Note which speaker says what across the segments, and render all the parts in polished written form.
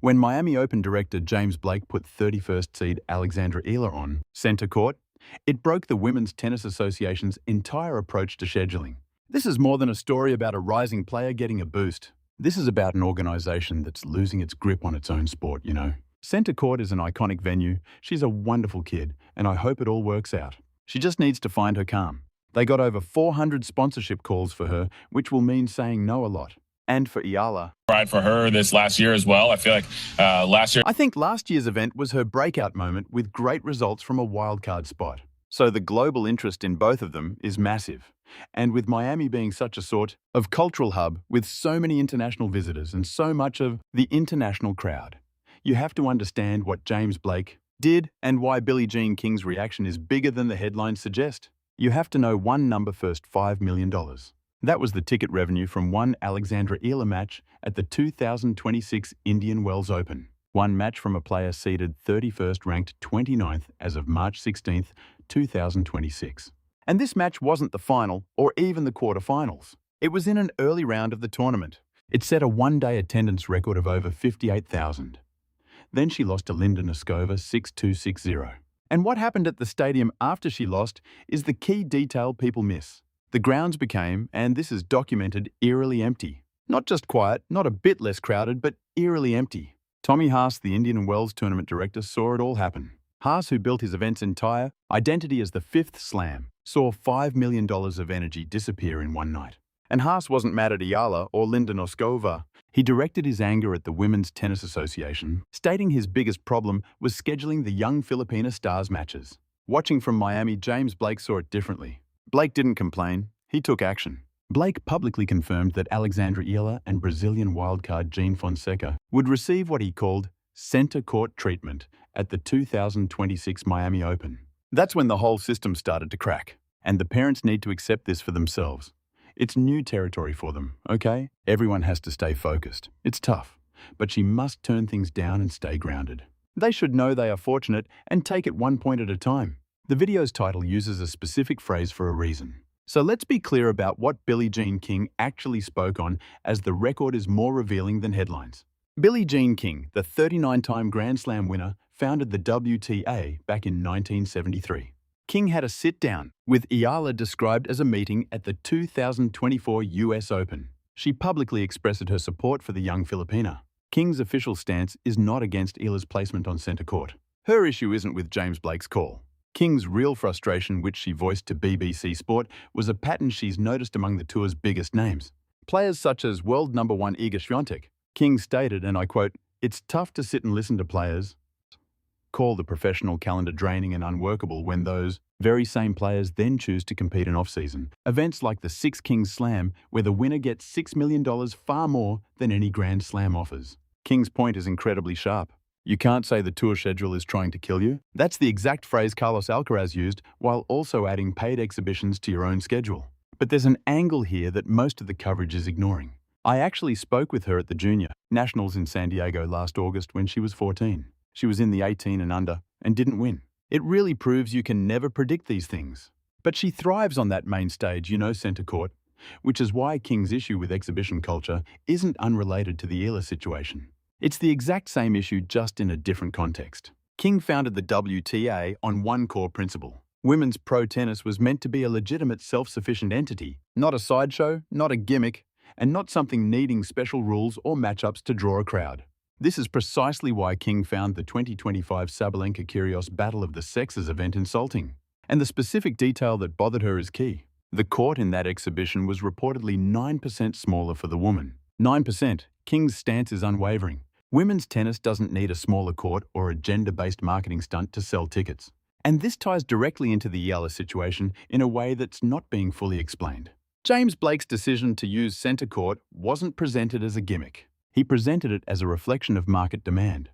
Speaker 1: When Miami Open director James Blake put 31st seed Alexandra Eala on center court, it broke the Women's Tennis Association's entire approach to scheduling. This is more than a story about a rising player getting a boost. This is about an organization that's losing its grip on its own sport, you know. Center court is an iconic venue. She's a wonderful kid, and I hope it all works out. She just needs to find her calm. They got over 400 sponsorship calls for her, which will mean saying no a lot. And for Eala,
Speaker 2: tried for her this last year as well. I feel like
Speaker 1: I think last year's event was her breakout moment with great results from a wildcard spot. So the global interest in both of them is massive. And with Miami being such a sort of cultural hub with so many international visitors and so much of the international crowd, you have to understand what James Blake did and why Billie Jean King's reaction is bigger than the headlines suggest. You have to know one number first: $5 million. That was the ticket revenue from one Alexandra Eala match at the 2026 Indian Wells Open. One match from a player seeded 31st, ranked 29th as of March 16, 2026. And this match wasn't the final or even the quarterfinals. It was in an early round of the tournament. It set a one-day attendance record of over 58,000. Then she lost to Linda Noskova 6-2, 6-0. And what happened at the stadium after she lost is the key detail people miss. The grounds became, and this is documented, eerily empty. Not just quiet, not a bit less crowded, but eerily empty. Tommy Haas, the Indian Wells tournament director, saw it all happen. Haas, who built his event's entire identity as the fifth slam, saw $5 million of energy disappear in one night. And Haas wasn't mad at Eala or Linda Noskova. He directed his anger at the Women's Tennis Association, stating his biggest problem was scheduling the young Filipina stars matches. Watching from Miami, James Blake saw it differently. Blake didn't complain, he took action. Blake publicly confirmed that Alexandra Eala and Brazilian wildcard Jean Fonseca would receive what he called center court treatment at the 2026 Miami Open. That's when the whole system started to crack, and the parents need to accept this for themselves. It's new territory for them, okay? Everyone has to stay focused. It's tough, but she must turn things down and stay grounded. They should know they are fortunate and take it one point at a time. The video's title uses a specific phrase for a reason. So let's be clear about what Billie Jean King actually spoke on, as the record is more revealing than headlines. Billie Jean King, the 39-time Grand Slam winner, founded the WTA back in 1973. King had a sit-down with Eala described as a meeting at the 2024 US Open. She publicly expressed her support for the young Filipina. King's official stance is not against Eala's placement on center court. Her issue isn't with James Blake's call. King's real frustration, which she voiced to BBC Sport, was a pattern she's noticed among the tour's biggest names. Players such as world number one Iga Swiatek. King stated, and I quote, "It's tough to sit and listen to players call the professional calendar draining and unworkable when those very same players then choose to compete in off-season. Events like the Six Kings Slam, where the winner gets $6 million, far more than any Grand Slam offers." King's point is incredibly sharp. You can't say the tour schedule is trying to kill you. That's the exact phrase Carlos Alcaraz used, while also adding paid exhibitions to your own schedule. But there's an angle here that most of the coverage is ignoring. I actually spoke with her at the Junior Nationals in San Diego last August when she was 14. She was in the 18 and under and didn't win. It really proves you can never predict these things. But she thrives on that main stage, center court, which is why King's issue with exhibition culture isn't unrelated to the Eala situation. It's the exact same issue, just in a different context. King founded the WTA on one core principle. Women's pro tennis was meant to be a legitimate, self-sufficient entity, not a sideshow, not a gimmick, and not something needing special rules or matchups to draw a crowd. This is precisely why King found the 2025 Sabalenka-Kyrgios Battle of the Sexes event insulting. And the specific detail that bothered her is key. The court in that exhibition was reportedly 9% smaller for the woman. 9%. King's stance is unwavering. Women's tennis doesn't need a smaller court or a gender-based marketing stunt to sell tickets. And this ties directly into the Eala situation in a way that's not being fully explained. James Blake's decision to use center court wasn't presented as a gimmick. He presented it as a reflection of market demand.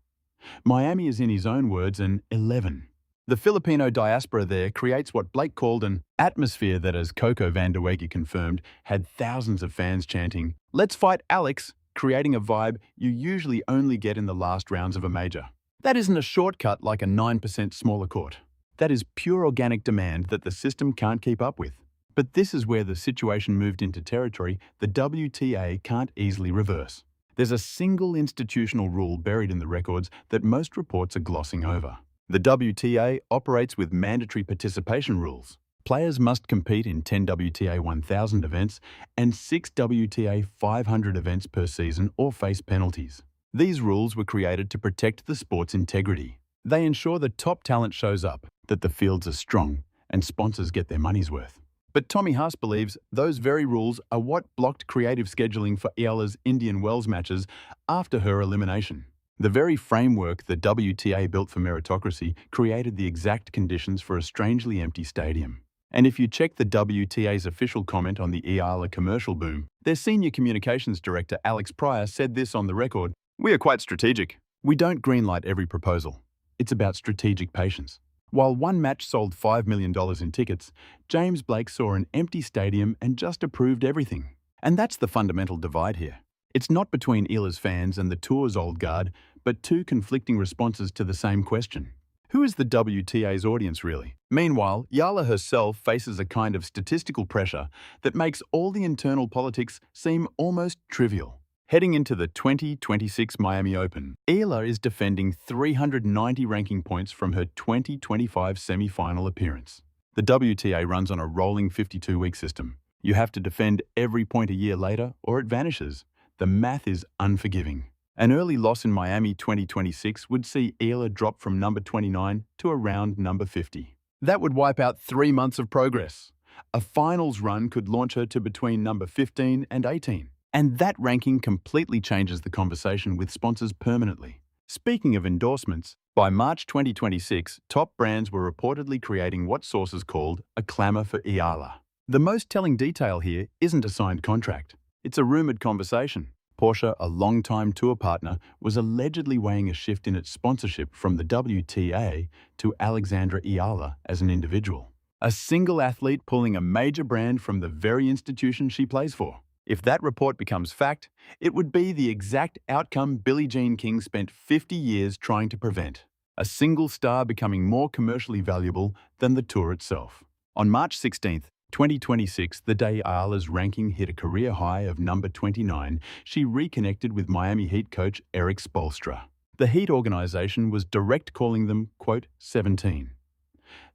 Speaker 1: Miami is, in his own words, an 11. The Filipino diaspora there creates what Blake called an atmosphere that, as Coco van der Wege confirmed, had thousands of fans chanting, "Let's fight Alex," creating a vibe you usually only get in the last rounds of a major. That isn't a shortcut like a 9% smaller court. That is pure organic demand that the system can't keep up with. But this is where the situation moved into territory the WTA can't easily reverse. There's a single institutional rule buried in the records that most reports are glossing over. The WTA operates with mandatory participation rules. Players must compete in 10 WTA 1000 events and 6 WTA 500 events per season or face penalties. These rules were created to protect the sport's integrity. They ensure the top talent shows up, that the fields are strong, and sponsors get their money's worth. But Tommy Haas believes those very rules are what blocked creative scheduling for Eala's Indian Wells matches after her elimination. The very framework the WTA built for Meritocracy created the exact conditions for a strangely empty stadium. And if you check the WTA's official comment on the Eala commercial boom, their senior communications director Alex Pryor said this on the record: "We are quite strategic. We don't greenlight every proposal. It's about strategic patience." While one match sold $5 million in tickets, James Blake saw an empty stadium and just approved everything. And that's the fundamental divide here. It's not between Eala's fans and the tour's old guard, but two conflicting responses to the same question. Who is the WTA's audience really? Meanwhile, Eala herself faces a kind of statistical pressure that makes all the internal politics seem almost trivial. Heading into the 2026 Miami Open, Eala is defending 390 ranking points from her 2025 semi-final appearance. The WTA runs on a rolling 52-week system. You have to defend every point a year later or it vanishes. The math is unforgiving. An early loss in Miami 2026 would see Eala drop from number 29 to around number 50. That would wipe out 3 months of progress. A finals run could launch her to between number 15 and 18. And that ranking completely changes the conversation with sponsors permanently. Speaking of endorsements, by March 2026, top brands were reportedly creating what sources called a clamour for Eala. The most telling detail here isn't a signed contract. It's a rumoured conversation. Porsche, a longtime tour partner, was allegedly weighing a shift in its sponsorship from the WTA to Alexandra Eala as an individual. A single athlete pulling a major brand from the very institution she plays for. If that report becomes fact, it would be the exact outcome Billie Jean King spent 50 years trying to prevent. A single star becoming more commercially valuable than the tour itself. On March 16th, 2026, the day Eala's ranking hit a career high of number 29, she reconnected with Miami Heat coach Erik Spoelstra. The Heat organization was direct calling them, quote, 17.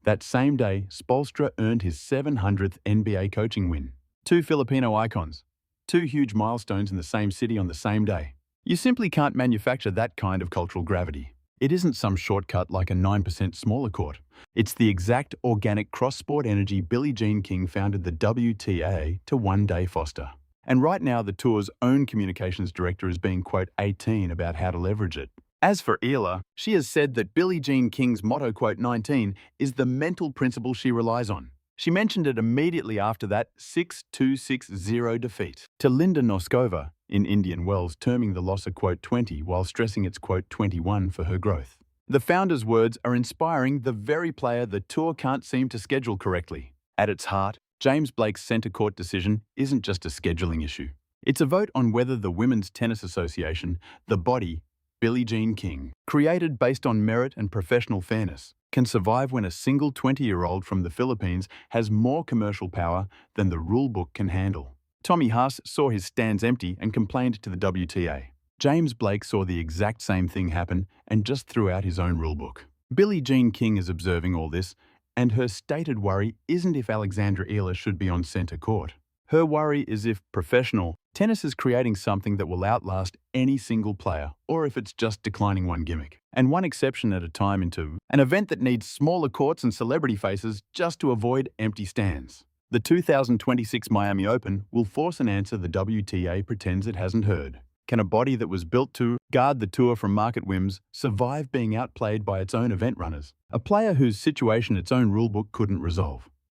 Speaker 1: That same day, Spoelstra earned his 700th NBA coaching win. 2 Filipino icons. 2 huge milestones in the same city on the same day. You simply can't manufacture that kind of cultural gravity. It isn't some shortcut like a 9% smaller court. It's the exact organic cross-sport energy Billie Jean King founded the WTA to one day foster. And right now, the tour's own communications director is being, quote, 18 about how to leverage it. As for Eala, she has said that Billie Jean King's motto, quote, 19, is the mental principle she relies on. She mentioned it immediately after that 6-2-6-0 defeat to Linda Noskova in Indian Wells, terming the loss a, quote, 20 while stressing it's, quote, 21 for her growth. The founder's words are inspiring the very player the tour can't seem to schedule correctly. At its heart, James Blake's centre court decision isn't just a scheduling issue. It's a vote on whether the Women's Tennis Association, the body, Billie Jean King, created based on merit and professional fairness, can survive when a single 20-year-old from the Philippines has more commercial power than the rulebook can handle. Tommy Haas saw his stands empty and complained to the WTA. James Blake saw the exact same thing happen and just threw out his own rulebook. Billie Jean King is observing all this, and her stated worry isn't if Alexandra Eala should be on centre court. Her worry is if professional tennis is creating something that will outlast any single player, or if it's just declining one gimmick, and one exception at a time into an event that needs smaller courts and celebrity faces just to avoid empty stands. The 2026 Miami Open will force an answer the WTA pretends it hasn't heard. Can a body that was built to guard the tour from market whims survive being outplayed by its own event runners? A player whose situation its own rulebook couldn't resolve.